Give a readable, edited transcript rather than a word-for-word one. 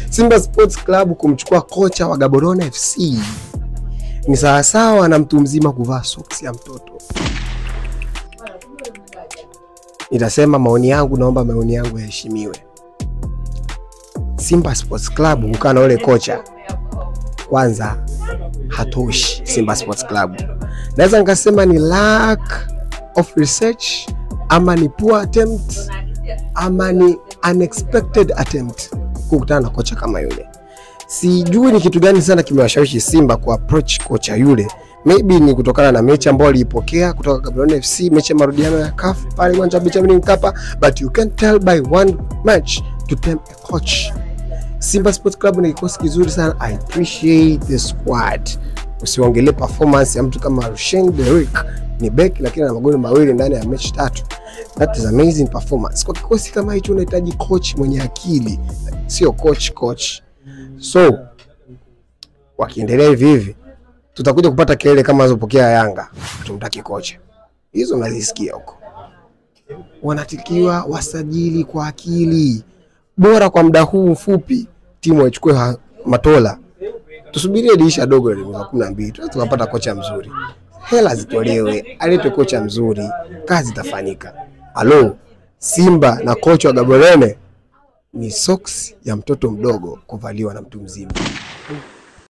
Simba Sports Club kumchukua kocha wa Gaborone FC ni sawasawa na mtu mzima kuvaa socks ya mtoto. Nitasema maoni yangu, naomba maoni yangu yaheshimiwe. Simba Sports Club kukaa na ule kocha kwanza hatoshi. Simba Sports Club naweza nikasema ni lack of research, ama ni poor attempt, ama ni unexpected attempt kukutana na kocha kama yule. Sijui ni kitu gani sana kimewashawishi Simba ku approach kocha yule. Maybe ni kutokana na mechi ambayo alipokea kutoka Gaborone FC, mechi ya marudiano ya CAF pale uwanja wa Benjamin Mkapa, but you can tell by one match to tame a coach. Simba Sports Club ni kikosi kizuri sana. I appreciate the squad. Usiongelee performance ya mtu kama Rushen Derrick, ni back lakini ana magoli mawili ndani ya mechi 3. That is amazing performance. Kwa kikosi kama hicho unahitaji coach mwenye akili, sio coach. So wakiendelea hivi tutakuja kupata kelele kama azopokea Yanga, tumtaki kocha. Hizo mnazisikia huko. Wanatikiwa wasajili kwa akili. Bora kwa muda huu mfupi timu ichukue Matola. Tusubirie dirisha dogo la 12 tunapata kocha mzuri. Hela zitolewe, alete kocha mzuri, kazi itafanyika. Halo, Simba na kocha wa Gaborone ni socks ya mtoto mdogo kuvaliwa na mtu mzima.